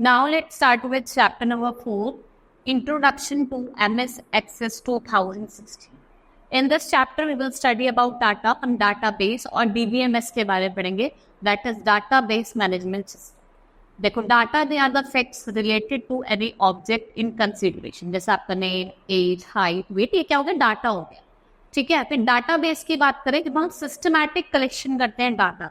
Now let's start with chapter number 4, Introduction to MS Access 2016. In this chapter we will study about data and database और DBMS के बारे में पढ़ेंगे, that is database management system. देखो data they are the facts related to any object in consideration, जैसे आपका name, as, height, wait, ये क्या हो गया, डाटा हो गया. ठीक है. फिर डाटाबेस की बात करें जब हम सिस्टमैटिक कलेक्शन करते हैं डाटा,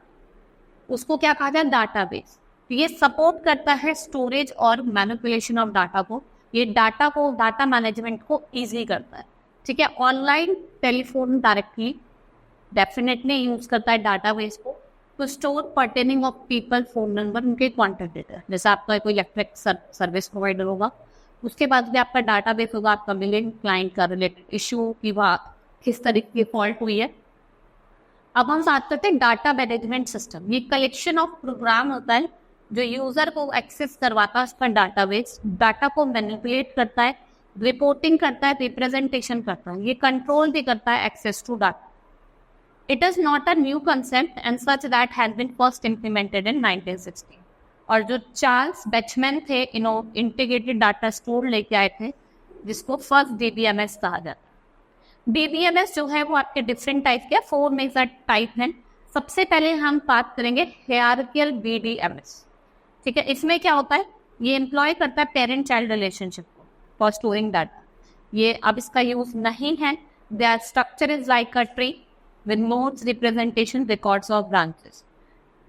उसको क्या कहा जाए, डाटाबेस. ये सपोर्ट करता है स्टोरेज और मैनिपुलेशन ऑफ डाटा को. ये डाटा को, डाटा मैनेजमेंट को ईजी करता है. ठीक है. Online telephone directly definitely use करता है डाटाबेस को to store pertaining of people, phone number, उनके कॉन्टैक्ट डेटा. जैसे आपका कोई इलेक्ट्रिक सर्विस प्रोवाइडर होगा, उसके बाद भी आपका डाटाबेस होगा, आपका बिलिंग, क्लाइंट का रिलेटेड इशू की बात, किस तरीके की फॉल्ट हुई है. अब हम बात करते हैं डाटा मैनेजमेंट सिस्टम. ये कलेक्शन ऑफ प्रोग्राम होता है जो यूजर को एक्सेस करवाता है उसका डाटाबेस, डाटा को मैनिपुलेट करता है, रिपोर्टिंग करता है, रिप्रेजेंटेशन करता है, ये कंट्रोल भी करता है access to data. It is not a new concept and such that has been first implemented in 1960. और जो चार्ल्स बैचमैन थे, इंटीग्रेटेड डाटा स्टोर लेके आए थे, जिसको फर्स्ट DBMS कहा जाता है. DBMS जो है वो आपके डिफरेंट टाइप के 4 मेजर टाइप हैं. सबसे पहले हम बात करेंगे हायरार्किकल BDMS. ठीक है. इसमें क्या होता है, ये एम्प्लॉय करता है पेरेंट चाइल्ड रिलेशनशिप को फॉर स्टोरिंग डाटा. ये अब इसका यूज नहीं है. There structure is like a tree with nodes, representation, records of branches.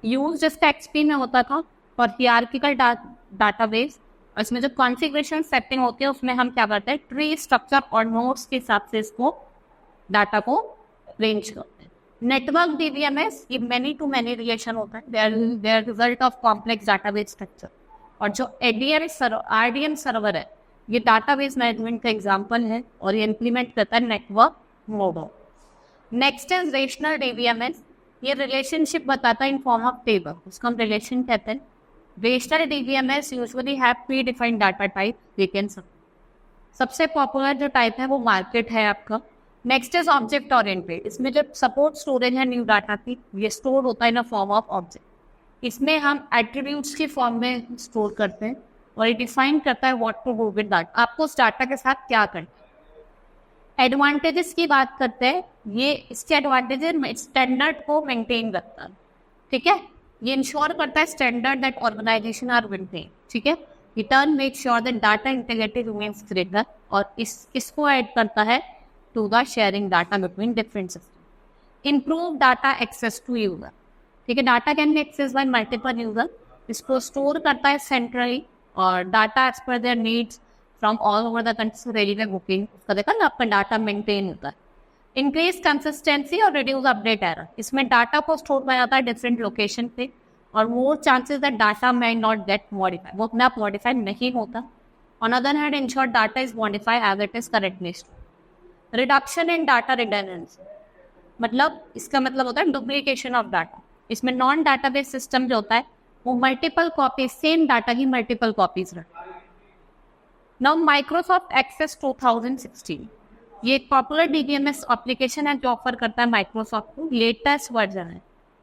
Use जिसका XP में होता था और hierarchical database, और इसमें जो कॉन्फ़िगरेशन सेटिंग होती है उसमें हम क्या करते हैं, ट्री स्ट्रक्चर और नोड्स के हिसाब से इसको डाटा को रेंज करते हैं. नेटवर्क DBMS ये मैनी टू मैनी रिलेशन होता है, there result of complex database structure. और जो RDM सर्वर है ये डाटाबेस मैनेजमेंट का एग्जाम्पल है और ये इम्प्लीमेंट करता है network model. Next is rational DBMS. ये रिलेशनशिप बताता है इन फॉर्म ऑफ टेबल, उसको हम रिलेशन कहते हैं. Rational DBMS usually have pre defined data type. सबसे पॉपुलर जो टाइप है वो मार्केट है आपका. Next is object oriented. इसमें जो सपोर्ट स्टोरेज है न्यू डाटा की, ये स्टोर होता है इन अ फॉर्म ऑफ ऑब्जेक्ट. इसमें हम एट्रीब्यूट्स की फॉर्म में स्टोर करते हैं और ये डिफाइन करता है what to do with data, आपको उस डाटा के साथ क्या करना है. एडवांटेजेस की बात करते हैं. ये इसके एडवांटेजेस स्टैंडर्ड को मेंटेन करता है. ठीक है. ये इंश्योर करता है standard that organisation are maintain. ठीक है. Return make sure that data integrity remains greater. और इसको ऐड करता है to the sharing data between different system. Improve data access to user. ठीक है. Data can be access by multiple user. इसको store करता है सेंट्रली और data as per their needs from all over the country. Railway booking, उसका देखा ना, आपका डाटा मेंटेन होता है. इंक्रीज कंसिस्टेंसी और रिड्यूस अपडेट एरर. इसमें डाटा को स्टोर किया जाता है डिफरेंट लोकेशन पे और more chances that data may not get modified, वो अपने आप मॉडिफाई नहीं होता. On other hand ensure data is modify as it is correctly stored. Reduction in data redundancy, मतलब इसका मतलब होता है डुप्लीकेशन ऑफ डाटा. इसमें नॉन डाटाबेस सिस्टम जो होता है वो मल्टीपल कॉपीज, सेम डाटा की मल्टीपल कॉपीज रखता है. Now Microsoft Access 2016 ये एक पॉपुलर DBMS एप्लीकेशन है जो ऑफर करता है माइक्रोसॉफ्ट को. लेटेस्ट वर्जन है.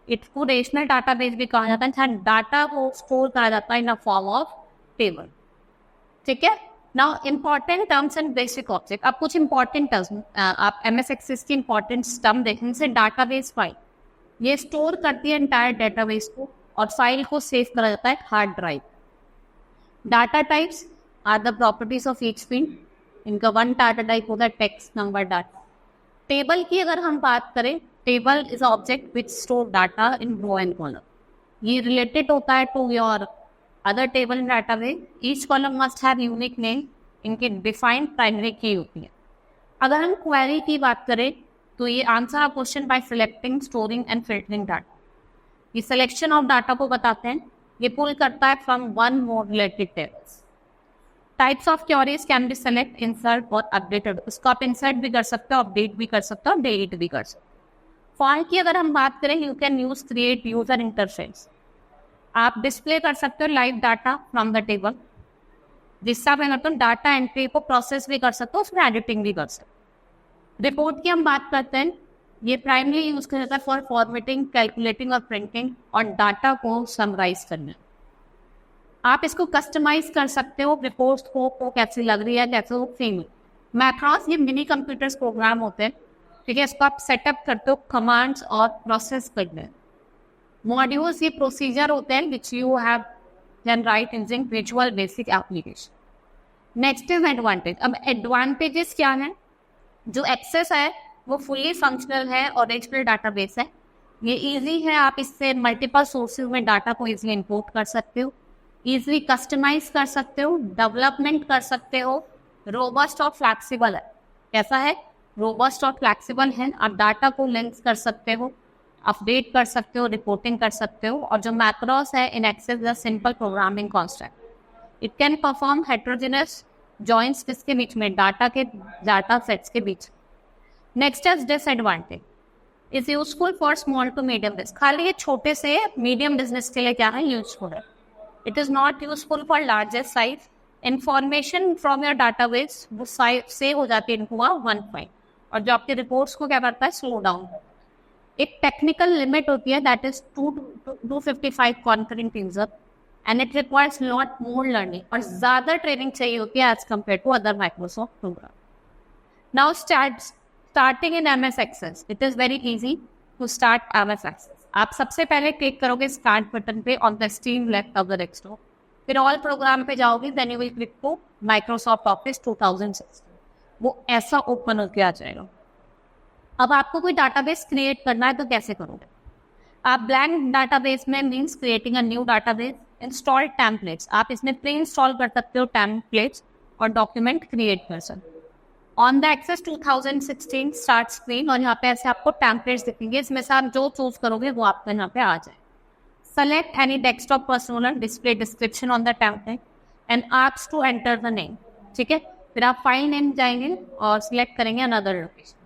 इसको रेशनल डाटाबेस भी कहा जाता है, जहाँ डाटा को स्टोर करा जाता है इन अ फॉर्म ऑफ टेबल. ठीक है. Now important terms and basic object. अब कुछ इंपॉर्टेंट टर्म्स, आप MS Access की इंपॉर्टेंट टर्म देखें. जैसे डाटाबेस फाइल, ये स्टोर करती है एंटायर डाटाबेस को और फाइल को सेव करा जाता है hard drive. Data types are the properties of each field. इनका वन डाटा टाइप होता है टेक्स्ट, नंबर, डाटा. टेबल की अगर हम बात करें, table is object which store data in row and column. ये रिलेटेड होता है to your other table in database. Each column must have unique name. इनकी डिफाइंड प्राइमरी की होती है. अगर हम क्वेरी की बात करें तो ये answer a question by selecting, storing and filtering data. ये सिलेक्शन ऑफ डाटा को बताते हैं. ये पुल करता है from one more related tables. Types of queries can be select, insert और अपडेटेड. उसको आप इंसर्ट भी कर सकते हो, अपडेट भी कर सकते हो, डिलीट भी कर सकते हो. फॉर्म की अगर हम बात करें, you can use create user interface. आप डिस्प्ले कर सकते हो live data from the table. जिससे आप करते हो डाटा एंट्री को प्रोसेस भी कर सकते हो, उसमें एडिटिंग भी कर सकते हो. रिपोर्ट की हम बात करते हैं. ये प्राइमरी यूज किया जाता है फॉर फॉर्मेटिंग, कैलकुलेटिंग और प्रिंटिंग और डाटा को समराइज करना. आप इसको कस्टमाइज कर सकते हो, रिपोर्ट को कैसी लग रही है, कैसे वो सेम। मैक्रोस ये मिनी कंप्यूटर्स प्रोग्राम होते हैं, ठीक है, इसको आप सेटअप करते हो कमांड्स और प्रोसेस करते हैं। मॉड्यूल्स ये प्रोसीजर होते हैं which you have can write using visual basic application. Next is advantage. अब एडवांटेजेस क्या है? जो एक्सेस है वो फुली फंक्शनल है और रिलेशनल डाटाबेस है। ये इजी है, आप इससे मल्टीपल सोर्सेज में डाटा को इजीली इंपोर्ट कर सकते हो, इजीली कस्टमाइज कर सकते हो, डेवलपमेंट कर सकते हो, रोबस्ट और फ्लैक्सिबल है। कैसा है? रोबस्ट और फ्लैक्सिबल है। आप डाटा को लिंक कर सकते हो, अपडेट कर सकते हो, रिपोर्टिंग कर सकते हो। और जो मैक्रोस है in access the simple programming construct. It can perform heterogeneous joins किसके बीच में? डाटा सेट्स के बीच। Next is disadvantage. Is useful for small to medium business. खाली ये छोटे से मीडियम बिजनेस के लिए क्या है? यूजफुल है। It is not useful for largest size. Information from your database वो सेव हो जाती है इनको वन फाइल, और जो आपके रिपोर्ट्स को क्या करता है? Slow down. एक टेक्निकल लिमिट होती है that is 255 concurrent user and it requires lot more learning, और ज्यादा ट्रेनिंग चाहिए होती है as compare to other Microsoft program. Now starting in MS Access, it is very easy to start MS Access। आप सबसे पहले क्लिक करोगे start button पे on the extreme left of the desktop, फिर ऑल प्रोग्राम पे जाओगे, then you will click to Microsoft office 2016। वो ऐसा ओपन होकर आ जाएगा। अब आपको कोई डाटाबेस क्रिएट करना है तो कैसे करोगे? आप ब्लैंक डाटाबेस में means creating a new database, install templates. आप इसमें प्री इंस्टॉल कर सकते हो टेम्पलेट्स और डॉक्यूमेंट क्रिएट कर सकते हो। On the access 2016 start screen, और यहाँ पे ऐसे आपको टेम्पलेट्स दिखेंगे, इसमें से आप जो चूज करोगे वो आपका यहाँ पे आ जाए। Select any desktop personal display description on the template and ask to enter the name. ठीक है, फिर आप फाइल नेम जाएंगे और सिलेक्ट करेंगे अनदर लोकेशन।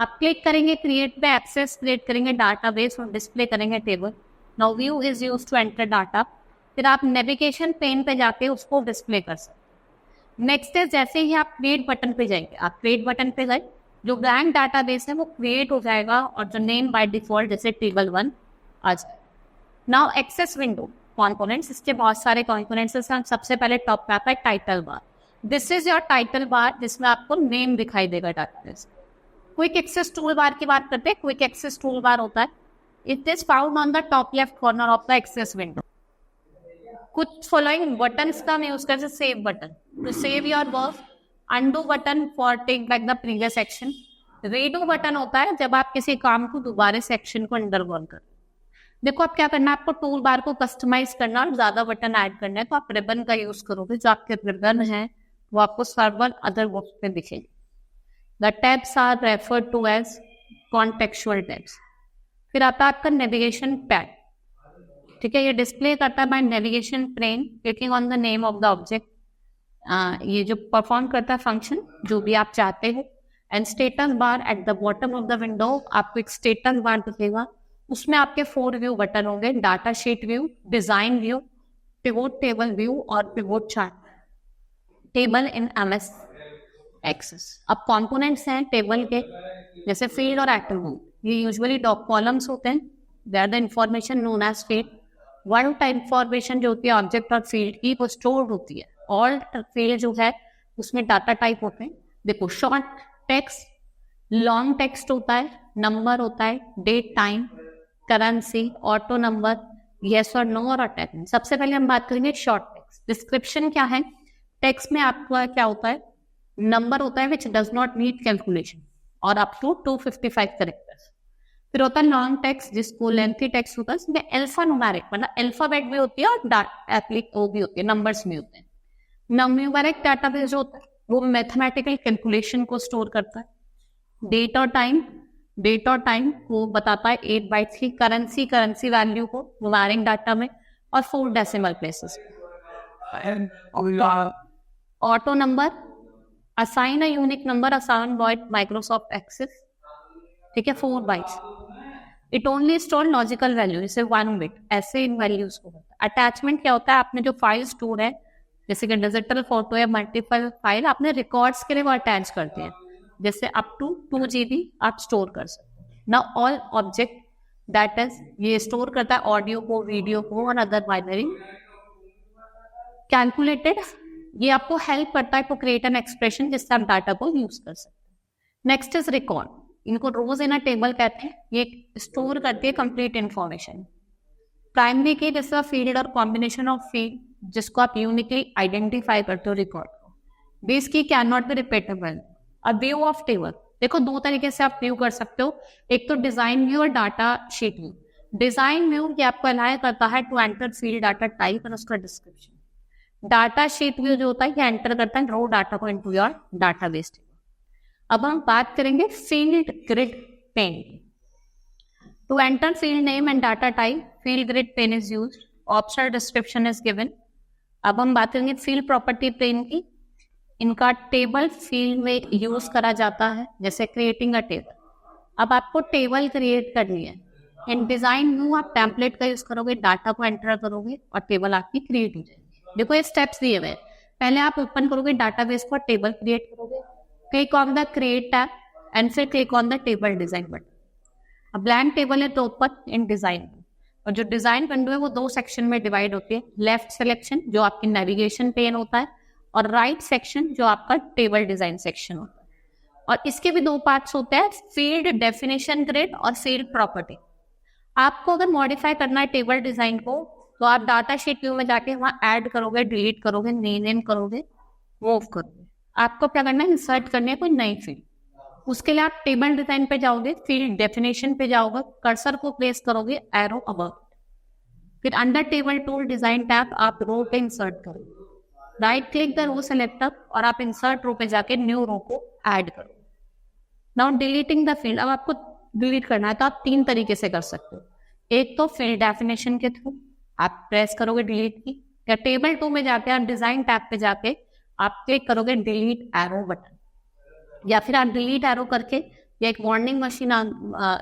आप क्लिक करेंगे क्रिएट पे, एक्सेस क्रिएट करेंगे डाटाबेस और डिस्प्ले करेंगे table. Now view is use to enter data. फिर आप नेविगेशन पेन पे जाके उसको डिस्प्ले कर सकते। नेक्स्ट है, जैसे ही आप क्रिएट बटन पे जाएंगे, आप क्रिएट बटन पे गए, जो ब्लैंक डाटाबेस है वो क्रिएट हो जाएगा और जो नेम बाय डिफॉल्ट जैसे टेबल 1 आ जाए। नाउ एक्सेस विंडो कॉम्पोनेंट्स, इसके बहुत सारे कॉम्पोनेंट्स हैं। सबसे पहले टॉप पे आता है title bar. This is your title bar जिसमें आपको नेम दिखाई देगा database. Quick access tool bar की बात करते हैं। क्विक एक्सेस टूल बार होता है, it is found on the top left corner of the access window. कुछ फॉलोइंग बटन्स का यूज करते, save button to save your work, undo button for take back the previous action, redo button होता है जब आप किसी काम को दोबारा से एक्शन को अंडरगोन कर। देखो आप क्या करना है, आपको टूल बार को कस्टमाइज करना और ज्यादा बटन ऐड करना है तो आप रिबन का यूज करोगे। जो आपके रिबन है वो आपको सर्वर अदर बुक्स में दिखेगी। The tabs are referred to as contextual tabs. फिर आता है आपका नेविगेशन पैड। ठीक है, ये डिस्प्ले करता है by navigation plane, clicking on the name of the object. ये जो परफॉर्म करता है फंक्शन जो भी आप चाहते हो। And status bar at the bottom of the window, आपको एक स्टेटस बार दिखेगा, उसमें आपके 4 व्यू बटन होंगे, data sheet view, design view, pivot table view और pivot chart table in MS Access। अब कंपोनेंट्स हैं टेबल के, जैसे फील्ड और एट्रीब्यूट, ये यूजुअली डॉक कॉलम्स होते हैं। They are the information known as field. One type information जो होती है ऑब्जेक्ट और फील्ड की वो स्टोर होती है। ऑल फील्ड जो है उसमें डाटा टाइप होते हैं। देखो, शॉर्ट टेक्स्ट, लॉन्ग टेक्स्ट होता है, नंबर होता है, date time, currency, auto number, yes और नो और अटैचमेंट। सबसे पहले हम बात करेंगे शॉर्ट टेक्स्ट। डिस्क्रिप्शन क्या है? टेक्स्ट में आपका क्या होता है? नंबर होता है which does not need calculation और अप टू 255 कैरेक्टर्स। फिर होता है लॉन्ग टेक्स्ट जिसको लेंथी टेक्स्ट होता है, इसमें अल्फा न्यूमेरिक मतलब अल्फाबेट भी होती है और वो भी होती है, नंबर्स भी होते हैं। न्यूमेरिक डाटाबेस जो होता है वो मैथमेटिकल कैलकुलेशन को स्टोर करता है। डेट और टाइम को बताता है 8 बाइट्स की। करेंसी वैल्यू को न्यूमेरिक डाटा में और 4 decimal places. Auto number, assign a unique number assign by Microsoft access. ठीक है, 4 bytes. It only store logical value, जैसे 1 बिट, ऐसे इन वैल्यूज को होता है। अटैचमेंट क्या होता है? आपने जो फाइल स्टोर है, जैसे कि डिजिटल फोटो या मल्टीपल फाइल, आपने रिकॉर्ड्स के लिए वो अटैच करते हैं, जैसे अप टू 2 GB आप स्टोर कर सकते हैं। ना ऑल ऑब्जेक्ट दैट इज, ये स्टोर करता है ऑडियो को, वीडियो को और अदर बाइनरी कैलकुलेटेड, ये आपको हेल्प करता है टू क्रिएट एन एक्सप्रेशन जिससे आप डाटा को यूज कर सकते हैं। नेक्स्ट इज रिकॉर्ड, इनको रोज इन अ टेबल कहते हैं, ये स्टोर करती है कंप्लीट इंफॉर्मेशन। प्राइमरी की जैसा फील्ड और कॉम्बिनेशन ऑफ फील्ड जिसको आप यूनिकली आइडेंटिफाई करते हो रिकॉर्ड को। बेस की can not be repeatable. A view of table, देखो दो तरीके से आप व्यू कर सकते हो, एक तो डिजाइन व्यू और data sheet view. Design view ये आपको अलाउ करता है to enter field data type और उसका डिस्क्रिप्शन। डाटा शीट व्यू जो होता है ये एंटर करता है रो डाटा को इनटू योर डाटाबेस टेबल। अब हम बात करेंगे field grid pane. To enter field name and data type field grid pane is used, optional description is given. अब हम बात करेंगे फील्ड प्रॉपर्टी पेन की, इनका टेबल फील्ड में यूज करा जाता है, जैसे क्रिएटिंग अ टेबल। अब आपको टेबल क्रिएट करनी है, इन डिजाइन व्यू आप टेम्पलेट का यूज करोगे, डाटा को एंटर करोगे और टेबल आपकी क्रिएट हो जाएगी। देखो ये स्टेप्स दिए हुए हैं, पहले आप ओपन करोगे डाटाबेस को, टेबल क्रिएट करोगे, click on the create tab and फिर click on the table design button. अब ब्लैंक टेबल है तो ओपन इन डिजाइन, और जो डिजाइन विंडो है वो दो सेक्शन में डिवाइड होती है, लेफ्ट सिलेक्शन जो आपकी नेविगेशन पेन होता है और राइट सेक्शन जो आपका टेबल डिजाइन सेक्शन होता है। और इसके भी दो पार्ट्स होते हैं, फील्ड डेफिनेशन ग्रिड और फील्ड प्रॉपर्टी। आपको अगर मॉडिफाई करना है टेबल डिजाइन को तो आप डाटा शीट व्यू में जाके वहां ऐड करोगे, डिलीट करोगे, रीनेम करोगे, मूव करोगे। आपको क्या करना है, इंसर्ट करनी है कोई नई फील्ड। उसके लिए आप टेबल डिजाइन पे जाओगे, फील्ड डेफिनेशन पे जाओगे, कर्सर को प्लेस करोगे एरो अबव, फिर under table tool design tab आप रो पे इंसर्ट करोगे, right click the row selector और आप इंसर्ट रो पे जाके न्यू रो को ऐड करो। नाउ डिलीटिंग द फील्ड, अब आपको डिलीट करना है तो आप तीन तरीके से कर सकते हो। एक तो फील्ड डेफिनेशन के थ्रू आप प्रेस करोगे डिलीट की, या टेबल 2 में जाके आप डिजाइन टैब पे जाके आप क्लिक करोगे डिलीट एरो बटन, या फिर आप डिलीट एरो करके या एक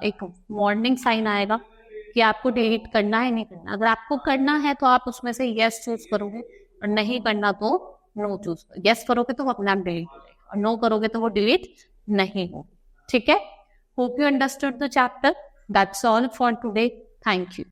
एक वार्निंग साइन आएगा कि आपको डिलीट करना है नहीं करना। अगर आपको करना है तो आप उसमें से यस चूज करोगे और नहीं करना तो नो चूज। यस करोगे तो वो अपने आप डिलीट हो जाएगा और नो करोगे तो वो डिलीट नहीं हो। ठीक है, hope you understood the chapter. That's all for today, thank you.